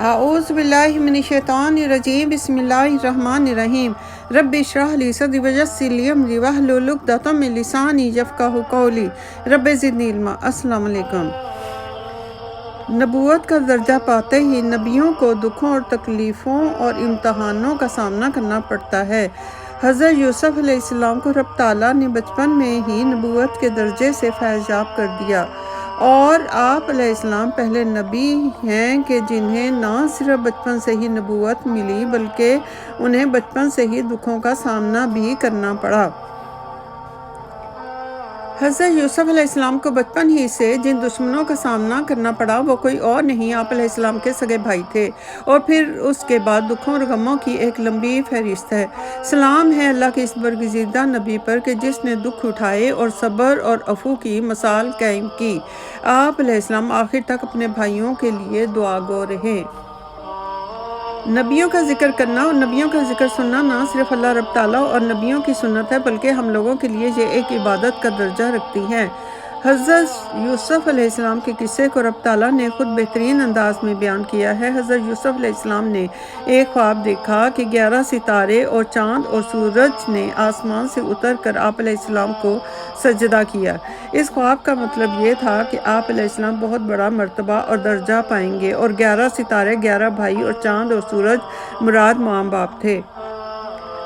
اعوذ باللہ من الشیطان الرجیم بسم اللہ الرحمن الرحیم رب اشرح لی صدری ویسر لی امری واحلل عقدۃ من لسانی یفقہوا قولی رب زدنی علما۔ السلام علیکم۔ نبوت کا درجہ پاتے ہی نبیوں کو دکھوں اور تکلیفوں اور امتحانوں کا سامنا کرنا پڑتا ہے۔ حضرت یوسف علیہ السلام کو رب تعالیٰ نے بچپن میں ہی نبوت کے درجے سے فیض یاب کر دیا، اور آپ علیہ السلام پہلے نبی ہیں کہ جنہیں نہ صرف بچپن سے ہی نبوت ملی بلکہ انہیں بچپن سے ہی دکھوں کا سامنا بھی کرنا پڑا۔ حضرت یوسف علیہ السلام کو بچپن ہی سے جن دشمنوں کا سامنا کرنا پڑا وہ کوئی اور نہیں آپ علیہ السلام کے سگے بھائی تھے، اور پھر اس کے بعد دکھوں اور غموں کی ایک لمبی فہرست ہے۔ سلام ہے اللہ کے اس برگزیدہ نبی پر کہ جس نے دکھ اٹھائے اور صبر اور عفو کی مثال قائم کی۔ آپ علیہ السلام آخر تک اپنے بھائیوں کے لیے دعا گو رہے۔ نبیوں کا ذکر کرنا اور نبیوں کا ذکر سننا نہ صرف اللہ رب تعالیٰ اور نبیوں کی سنت ہے بلکہ ہم لوگوں کے لیے یہ ایک عبادت کا درجہ رکھتی ہے۔ حضرت یوسف علیہ السلام کے قصے کو رب تعالیٰ نے خود بہترین انداز میں بیان کیا ہے۔ حضرت یوسف علیہ السلام نے ایک خواب دیکھا کہ 11 ستارے اور چاند اور سورج نے آسمان سے اتر کر آپ علیہ السلام کو سجدہ کیا۔ اس خواب کا مطلب یہ تھا کہ آپ علیہ السلام بہت بڑا مرتبہ اور درجہ پائیں گے، اور 11 ستارے 11 بھائی اور چاند اور سورج مراد ماں باپ تھے۔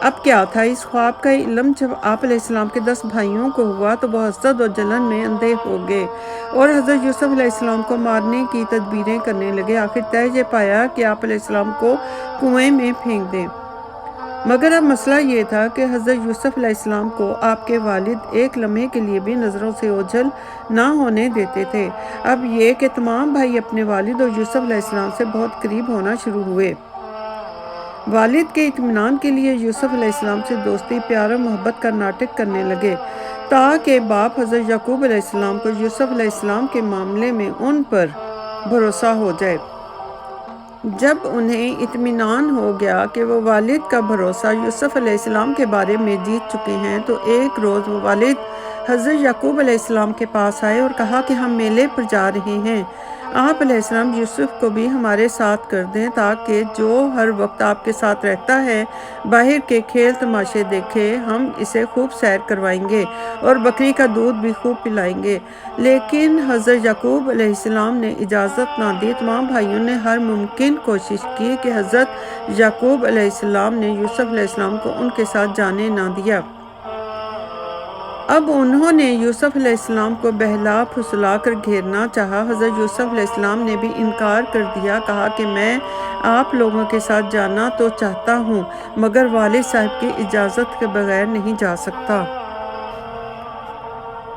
اب کیا تھا؟ اس خواب کا علم جب آپ علیہ السلام کے 10 بھائیوں کو ہوا تو وہ حسد اور جلن میں اندھے ہو گئے اور حضرت یوسف علیہ السلام کو مارنے کی تدبیریں کرنے لگے۔ آخر طے یہ پایا کہ آپ علیہ السلام کو کنویں میں پھینک دیں۔ مگر اب مسئلہ یہ تھا کہ حضرت یوسف علیہ السلام کو آپ کے والد ایک لمحے کے لیے بھی نظروں سے اوجھل نہ ہونے دیتے تھے۔ اب یہ کہ تمام بھائی اپنے والد اور یوسف علیہ السلام سے بہت قریب ہونا شروع ہوئے۔ والد کے اطمینان کے لیے یوسف علیہ السلام سے دوستی، پیار اور محبت کا ناٹک کرنے لگے تاکہ باپ حضرت یعقوب علیہ السلام کو یوسف علیہ السلام کے معاملے میں ان پر بھروسہ ہو جائے۔ جب انہیں اطمینان ہو گیا کہ وہ والد کا بھروسہ یوسف علیہ السلام کے بارے میں جیت چکے ہیں تو ایک روز وہ والد حضرت یعقوب علیہ السلام کے پاس آئے اور کہا کہ ہم میلے پر جا رہے ہیں، آپ علیہ السلام یوسف کو بھی ہمارے ساتھ کر دیں تاکہ جو ہر وقت آپ کے ساتھ رہتا ہے باہر کے کھیل تماشے دیکھے، ہم اسے خوب سیر کروائیں گے اور بکری کا دودھ بھی خوب پلائیں گے۔ لیکن حضرت یعقوب علیہ السلام نے اجازت نہ دی۔ تمام بھائیوں نے ہر ممکن کوشش کی کہ حضرت یعقوب علیہ السلام نے یوسف علیہ السلام کو ان کے ساتھ جانے نہ دیا۔ اب انہوں نے یوسف علیہ السلام کو بہلا پھسلا کر گھیرنا چاہا۔ حضرت یوسف علیہ السلام نے بھی انکار کر دیا، کہا کہ میں آپ لوگوں کے ساتھ جانا تو چاہتا ہوں مگر والد صاحب کی اجازت کے بغیر نہیں جا سکتا۔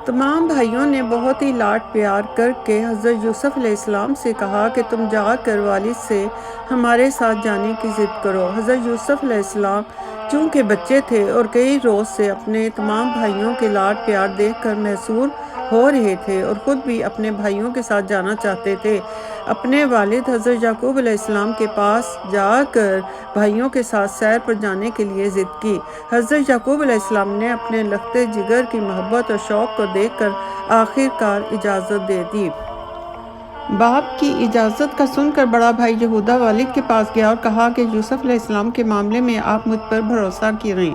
تمام بھائیوں نے بہت ہی لاڈ پیار کر کے حضرت یوسف علیہ السلام سے کہا کہ تم جا کر والد سے ہمارے ساتھ جانے کی ضد کرو۔ حضرت یوسف علیہ السلام چونکہ بچے تھے اور کئی روز سے اپنے تمام بھائیوں کے لاڈ پیار دیکھ کر محصور ہو رہے تھے اور خود بھی اپنے بھائیوں کے ساتھ جانا چاہتے تھے، اپنے والد حضرت یعقوب علیہ السلام کے پاس جا کر بھائیوں کے ساتھ سیر پر جانے کے لیے ضد کی۔ حضرت یعقوب علیہ السلام نے اپنے لخت جگر کی محبت اور شوق کو دیکھ کر آخر کار اجازت دے دی۔ باپ کی اجازت کا سن کر بڑا بھائی یہودا والد کے پاس گیا اور کہا کہ یوسف علیہ السلام کے معاملے میں آپ مجھ پر بھروسہ کریں،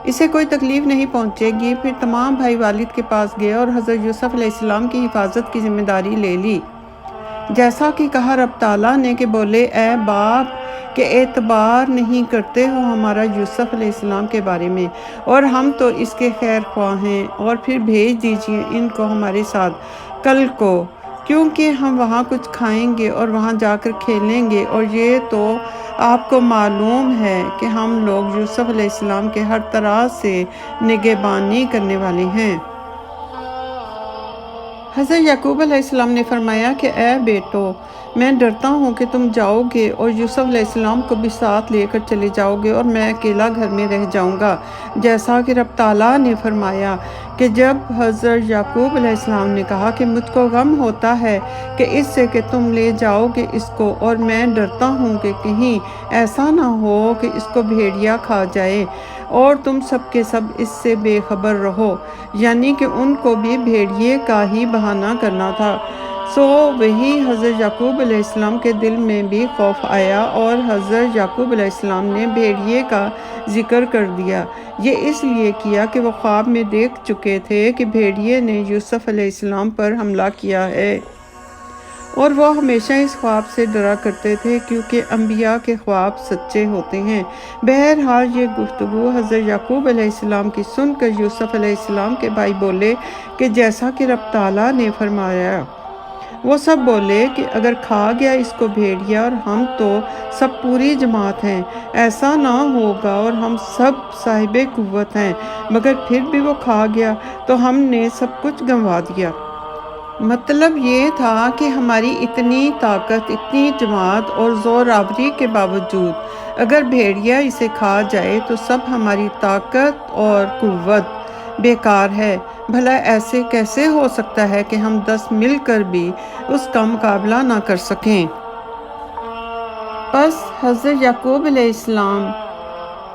اسے کوئی تکلیف نہیں پہنچے گی۔ پھر تمام بھائی والد کے پاس گئے اور حضرت یوسف علیہ السلام کی حفاظت کی ذمہ داری لے لی، جیسا کہ کہا رب تعالیٰ نے کہ بولے اے باپ کہ اعتبار نہیں کرتے ہو ہمارا یوسف علیہ السلام کے بارے میں، اور ہم تو اس کے خیر خواہ ہیں، اور پھر بھیج دیجیے ان کو ہمارے ساتھ کل کو، کیونکہ ہم وہاں کچھ کھائیں گے اور وہاں جا کر کھیلیں گے، اور یہ تو آپ کو معلوم ہے کہ ہم لوگ یوسف علیہ السلام کے ہر طرح سے نگہبانی کرنے والے ہیں۔ حضرت یعقوب علیہ السلام نے فرمایا کہ اے بیٹو، میں ڈرتا ہوں کہ تم جاؤ گے اور یوسف علیہ السلام کو بھی ساتھ لے کر چلے جاؤ گے اور میں اکیلا گھر میں رہ جاؤں گا، جیسا کہ رب تعالیٰ نے فرمایا کہ جب حضرت یعقوب علیہ السلام نے کہا کہ مجھ کو غم ہوتا ہے کہ اس سے کہ تم لے جاؤ گے اس کو، اور میں ڈرتا ہوں کہ کہیں ایسا نہ ہو کہ اس کو بھیڑیا کھا جائے اور تم سب کے سب اس سے بے خبر رہو، یعنی کہ ان کو بھی بھیڑیے کا ہی بہانہ کرنا تھا۔ سو وہی حضرت یعقوب علیہ السلام کے دل میں بھی خوف آیا اور حضرت یعقوب علیہ السلام نے بھیڑیے کا ذکر کر دیا۔ یہ اس لیے کیا کہ وہ خواب میں دیکھ چکے تھے کہ بھیڑیے نے یوسف علیہ السلام پر حملہ کیا ہے، اور وہ ہمیشہ اس خواب سے ڈرا کرتے تھے کیونکہ انبیاء کے خواب سچے ہوتے ہیں۔ بہرحال یہ گفتگو حضرت یعقوب علیہ السلام کی سن کر یوسف علیہ السلام کے بھائی بولے کہ جیسا کہ رب تعالیٰ نے فرمایا۔ وہ سب بولے کہ اگر کھا گیا اس کو بھیڑیا اور ہم تو سب پوری جماعت ہیں، ایسا نہ ہوگا اور ہم سب صاحب قوت ہیں، مگر پھر بھی وہ کھا گیا تو ہم نے سب کچھ گنوا دیا۔ مطلب یہ تھا کہ ہماری اتنی طاقت، اتنی جماعت اور زور آوری کے باوجود اگر بھیڑیا اسے کھا جائے تو سب ہماری طاقت اور قوت بیکار ہے۔ بھلا ایسے کیسے ہو سکتا ہے کہ ہم 10 مل کر بھی اس کا مقابلہ نہ کر سکیں؟ پس حضرت یعقوب علیہ السلام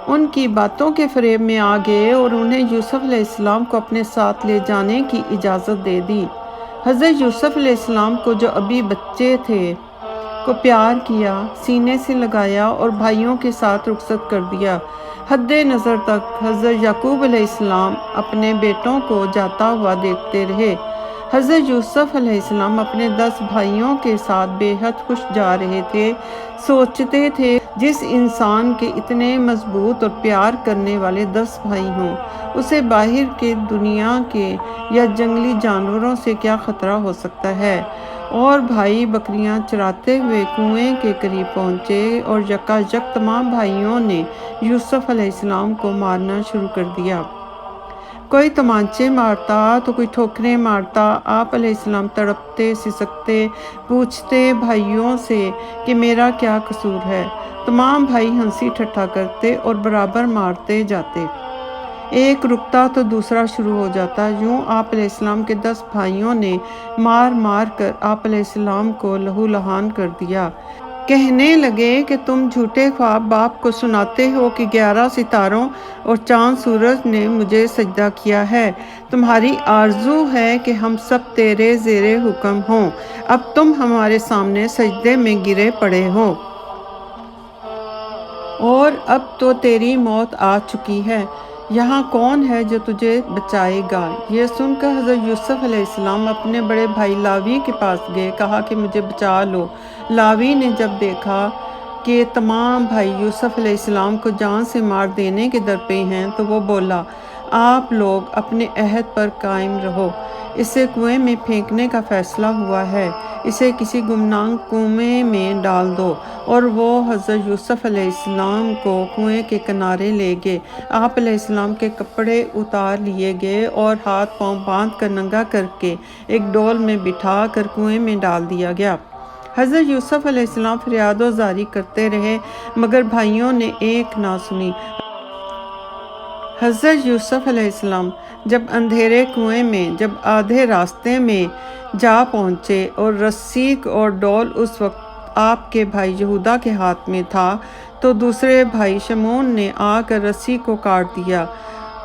ان کی باتوں کے فریب میں آ گئے اور انہیں یوسف علیہ السلام کو اپنے ساتھ لے جانے کی اجازت دے دی۔ حضرت یوسف علیہ السلام کو جو ابھی بچے تھے کو پیار کیا، سینے سے لگایا اور بھائیوں کے ساتھ رخصت کر دیا۔ حد نظر تک حضرت یعقوب علیہ السلام اپنے بیٹوں کو جاتا ہوا دیکھتے رہے۔ حضرت یوسف علیہ السلام اپنے 10 بھائیوں کے ساتھ بے حد خوش جا رہے تھے۔ سوچتے تھے جس انسان کے اتنے مضبوط اور پیار کرنے والے 10 بھائی ہوں، اسے باہر کے دنیا کے یا جنگلی جانوروں سے کیا خطرہ ہو سکتا ہے۔ اور بھائی بکریاں چراتے ہوئے کنویں کے قریب پہنچے اور یکا یک تمام بھائیوں نے یوسف علیہ السلام کو مارنا شروع کر دیا۔ کوئی تمانچے مارتا تو کوئی ٹھوکریں مارتا۔ آپ علیہ السلام تڑپتے، سسکتے، پوچھتے بھائیوں سے کہ میرا کیا قصور ہے۔ تمام بھائی ہنسی ٹھٹھا کرتے اور برابر مارتے جاتے۔ ایک رکتا تو دوسرا شروع ہو جاتا۔ یوں آپ علیہ السلام کے 10 بھائیوں نے مار مار کر آپ علیہ السلام کو لہو لہان کر دیا۔ کہنے لگے کہ تم جھوٹے خواب باپ کو سناتے ہو کہ 11 ستاروں اور چاند سورج نے مجھے سجدہ کیا ہے۔ تمہاری آرزو ہے کہ ہم سب تیرے زیر حکم ہوں۔ اب تم ہمارے سامنے سجدے میں گرے پڑے ہو، اور اب تو تیری موت آ چکی ہے۔ یہاں کون ہے جو تجھے بچائے گا؟ یہ سن کر حضرت یوسف علیہ السلام اپنے بڑے بھائی لاوی کے پاس گئے، کہا کہ مجھے بچا لو۔ لاوی نے جب دیکھا کہ تمام بھائی یوسف علیہ السلام کو جان سے مار دینے کے درپے ہیں تو وہ بولا، آپ لوگ اپنے عہد پر قائم رہو۔ اسے کنویں میں پھینکنے کا فیصلہ ہوا ہے، اسے کسی گمنام کنویں میں ڈال دو۔ اور وہ حضرت یوسف علیہ السلام کو کنویں کے کنارے لے گئے۔ آپ علیہ السلام کے کپڑے اتار لیے گئے اور ہاتھ پاؤں باندھ کر ننگا کر کے ایک ڈول میں بٹھا کر کنویں میں ڈال دیا گیا۔ حضرت یوسف علیہ السلام فریاد و زاری کرتے رہے مگر بھائیوں نے ایک نہ سنی۔ حضرت یوسف علیہ السلام جب اندھیرے کنویں میں جب آدھے راستے میں جا پہنچے اور رسی اور ڈول اس وقت آپ کے بھائی یہودا کے ہاتھ میں تھا تو دوسرے بھائی شمعون نے آ کر رسی کو کاٹ دیا۔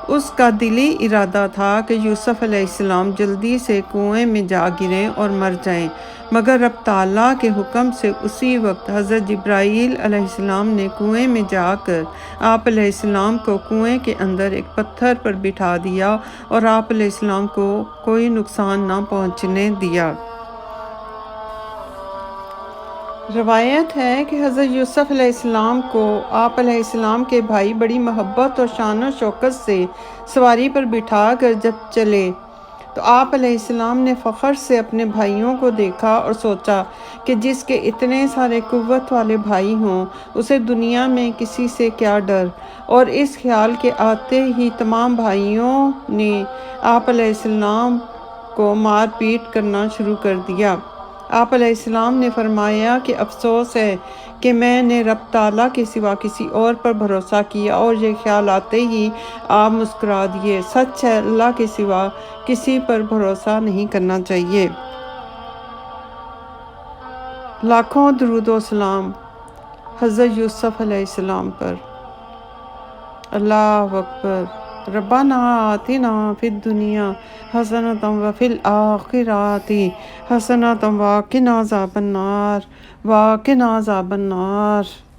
اس کا دلی ارادہ تھا کہ یوسف علیہ السلام جلدی سے کنویں میں جا گریں اور مر جائیں، مگر رب تعالیٰ کے حکم سے اسی وقت حضرت جبرائیل علیہ السلام نے کنویں میں جا کر آپ علیہ السلام کو کنویں کے اندر ایک پتھر پر بٹھا دیا اور آپ علیہ السلام کو کوئی نقصان نہ پہنچنے دیا۔ روایت ہے کہ حضرت یوسف علیہ السلام کو آپ علیہ السلام کے بھائی بڑی محبت اور شان و شوکت سے سواری پر بٹھا کر جب چلے تو آپ علیہ السلام نے فخر سے اپنے بھائیوں کو دیکھا اور سوچا کہ جس کے اتنے سارے قوت والے بھائی ہوں اسے دنیا میں کسی سے کیا ڈر۔ اور اس خیال کے آتے ہی تمام بھائیوں نے آپ علیہ السلام کو مار پیٹ کرنا شروع کر دیا۔ آپ علیہ السلام نے فرمایا کہ افسوس ہے کہ میں نے رب تعالیٰ کے سوا کسی اور پر بھروسہ کیا، اور یہ خیال آتے ہی آپ مسکرا دیے۔ سچ ہے اللہ کے سوا کسی پر بھروسہ نہیں کرنا چاہیے۔ لاکھوں درود و سلام حضرت یوسف علیہ السلام پر۔ اللہ اکبر۔ ربنا آتنا فی الدنیا حسنۃ وفی الآخرۃ حسنۃ وقنا عذاب النار وقنا عذاب النار.